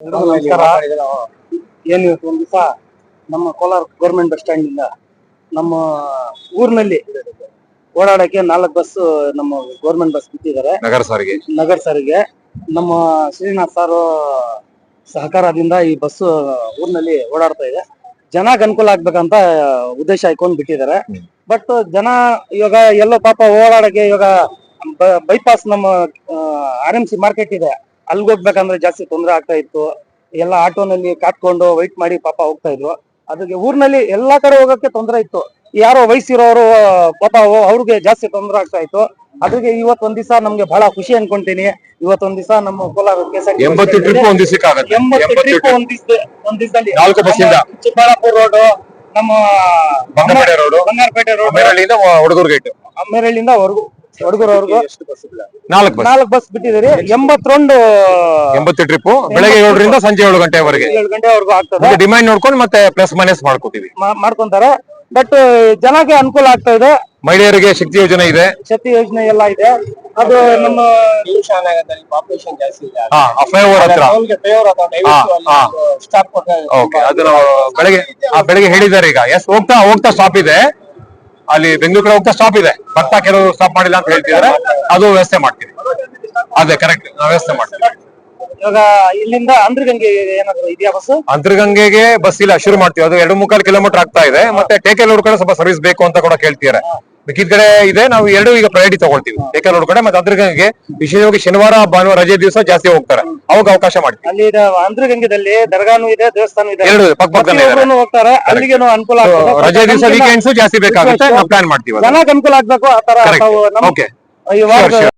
ನಮಸ್ಕಾರ. ಏನು ಇವತ್ತು ಒಂದು ದಿವಸ ನಮ್ಮ ಕೋಲಾರ ಗೌರ್ಮೆಂಟ್ ಬಸ್ ಸ್ಟ್ಯಾಂಡ್ ಇಂದ ನಮ್ಮ ಊರಿನಲ್ಲಿ ಓಡಾಡಕ್ಕೆ 4 ಬಸ್ ನಮ್ಮ ಗೌರ್ಮೆಂಟ್ ಬಸ್ ಬಿಟ್ಟಿದ್ದಾರೆ ನಗರ ಸಾರಿಗೆ. ನಮ್ಮ ಶ್ರೀನಾಥ್ ಸಾರು ಸಹಕಾರದಿಂದ ಈ ಬಸ್ ಊರಿನಲ್ಲಿ ಓಡಾಡ್ತಾ ಇದೆ. ಜನಕ್ಕೆ ಅನುಕೂಲ ಆಗ್ಬೇಕಂತ ಉದ್ದೇಶ ಇಟ್ಕೊಂಡು ಬಿಟ್ಟಿದ್ದಾರೆ. ಬಟ್ ಜನ ಇವಾಗ ಎಲ್ಲೋ ಪಾಪ ಓಡಾಡಕ್ಕೆ ಇವಾಗ ಬೈಪಾಸ್ ನಮ್ಮ RMC ಮಾರ್ಕೆಟ್ ಇದೆ, ಅಲ್ಲಿಗೆ ಹೋಗ್ಬೇಕಂದ್ರೆ ಜಾಸ್ತಿ ತೊಂದರೆ ಆಗ್ತಾ ಇತ್ತು. ಎಲ್ಲ ಆಟೋನಲ್ಲಿ ಕಾತ್ಕೊಂಡು ವೈಟ್ ಮಾಡಿ ಪಾಪ ಹೋಗ್ತಾ ಇದ್ರು. ಅದಕ್ಕೆ ಊರಿನಲ್ಲಿ ಎಲ್ಲಾ ಕಡೆ ಹೋಗಕ್ಕೆ ತೊಂದರೆ ಇತ್ತು. ಯಾರೋ ವಯಸ್ಸಿರೋರು ಪಾಪ ಅವ್ರಿಗೆ ಜಾಸ್ತಿ ತೊಂದರೆ ಆಗ್ತಾ ಇತ್ತು. ಅದಕ್ಕೆ ಇವತ್ತೊಂದ್ ದಿವಸ ನಮ್ಗೆ ಬಹಳ ಖುಷಿ ಅನ್ಕೊಂತೀನಿ. ಇವತ್ತೊಂದ್ ದಿವಸ ನಮ್ಮ ಕೋಲಾರ 80 ಟ್ರಿಪ್ ಒಂದ್ ದಿವಸದಲ್ಲಿ 4 ಬಸ್ಸಿಂದ ಚಿಕ್ಕಬಳ್ಳಾಪುರ ರೋಡ್, ನಮ್ಮ ಬಂಗಾರಪೇಟೆ ರೋಡ್, ಹುಡುಗರು ಗೇಟ್, ಅಮ್ಮೇರಳ್ಳಿಯಿಂದ ಹುಡುಗರವರೆಗೂ 4 ಬಸ್ ಬಿಟ್ಟಿದ್ದಾರೆ. 82 ಟ್ರಿಪ್ ಬೆಳಗ್ಗೆ 7 ರಿಂದ ಸಂಜೆ 7 ಗಂಟೆವರೆಗೆ 7 ಗಂಟೆವರೆಗೂ ಆಗ್ತದೆ. ಡಿಮ್ಯಾಂಡ್ ನೋಡ್ಕೊಂಡು ಮತ್ತೆ ಪ್ಲಸ್ ಮೈನಸ್ ಮಾಡ್ಕೊಂತಾರೆ. ಬಟ್ ಜನಕ್ಕೆ ಅನುಕೂಲ ಆಗ್ತಾ ಇದೆ. ಮಹಿಳೆಯರಿಗೆ ಶಕ್ತಿ ಯೋಜನೆ ಇದೆ, ಶಕ್ತಿ ಯೋಜನೆ ಎಲ್ಲ ಇದೆ. ಅದು ನಮ್ಮ ಪಾಪ್ಯುಲೇಷನ್ ಜಾಸ್ತಿ ಇದೆ. ಫ್ಲೈಓವರ್ ಹತ್ರ ಅದನ್ನ ಬೆಳಗ್ಗೆ ಹೇಳಿದ್ದಾರೆ. ಈಗ ಹೋಗ್ತಾ ಸ್ಟಾಪ್ ಇದೆ, ಅಲ್ಲಿ ಬೆಂಗಳೂರು ಕಡೆ ಹೋಗ್ತಾ ಸ್ಟಾಪ್ ಇದೆ. ಬರ್ತಾ ಕೆಲವರು ಸ್ಟಾಪ್ ಮಾಡಿಲ್ಲ ಅಂತ ಹೇಳ್ತಿದ್ದಾರೆ. ಅದು ವ್ಯವಸ್ಥೆ ಮಾಡ್ತೀವಿ. ಅದೇ ಕರೆಕ್ಟ್, ನಾವು ವ್ಯವಸ್ಥೆ ಮಾಡ್ತೀವಿ. ಇವಾಗ ಇಲ್ಲಿಂದ ಅಂದ್ರಗಂಗೆ ಏನಾದ್ರು ಇದೆಯಾ ಬಸ್? ಅಂತರ್ಗಂಗೆಗೆ ಬಸ್ ಇಲ್ಲ, ಶುರು ಮಾಡ್ತೀವಿ. ಅದು 2-3 ಕಿಲೋಮೀಟರ್ ಆಗ್ತಾ ಇದೆ. ಮತ್ತೆ ಟೇಕೆಲೂರ್ ಕಡೆ ಸ್ವಲ್ಪ ಸರ್ವಿಸ್ ಬೇಕು ಅಂತ ಕೂಡ ಕೇಳ್ತಿದ್ದಾರೆ. ಮಿಕ್ಕಿದ ಕಡೆ ಇದೆ, ನಾವು 2 ಈಗ ಪ್ರಯಾರಿಟಿ ತಗೊಳ್ತೀವಿ. ಟೇಕೆಲೂರ್ ಕಡೆ ಮತ್ತೆ ಅಂತರ್ಗಂಗೆಗೆ ವಿಶೇಷವಾಗಿ ಶನಿವಾರ ಭಾನುವಾರ ರಜೆ ದಿವಸ ಜಾಸ್ತಿ ಹೋಗ್ತಾರೆ, ಅವಾಗ ಅವಕಾಶ ಮಾಡ್ತೀವಿ. ಅಲ್ಲಿ ಅಂತರ್ಗಂಗೆದಲ್ಲಿ ದರ್ಗಾನು ಇದೆ, ದೇವಸ್ಥಾನ ಇದೆ, 2 ಪಕ್ಕಪಕ್ಕದಲ್ಲೇ ಹೋಗ್ತಾರೆ. ಅಲ್ಲಿಗೆ ಅನುಕೂಲ ಆಗ್ತದೆ. ರಜೆ ದಿವಸ ವೀಕೆಂಡ್ಸ್ ಜಾಸ್ತಿ ಬೇಕಾಗುತ್ತೆ, ನಾವು ಪ್ಲಾನ್ ಮಾಡ್ತೀವಿ. ಜನಕ್ಕೆ ಅನುಕೂಲ ಆಗ್ಬೇಕು ಆ ತರ.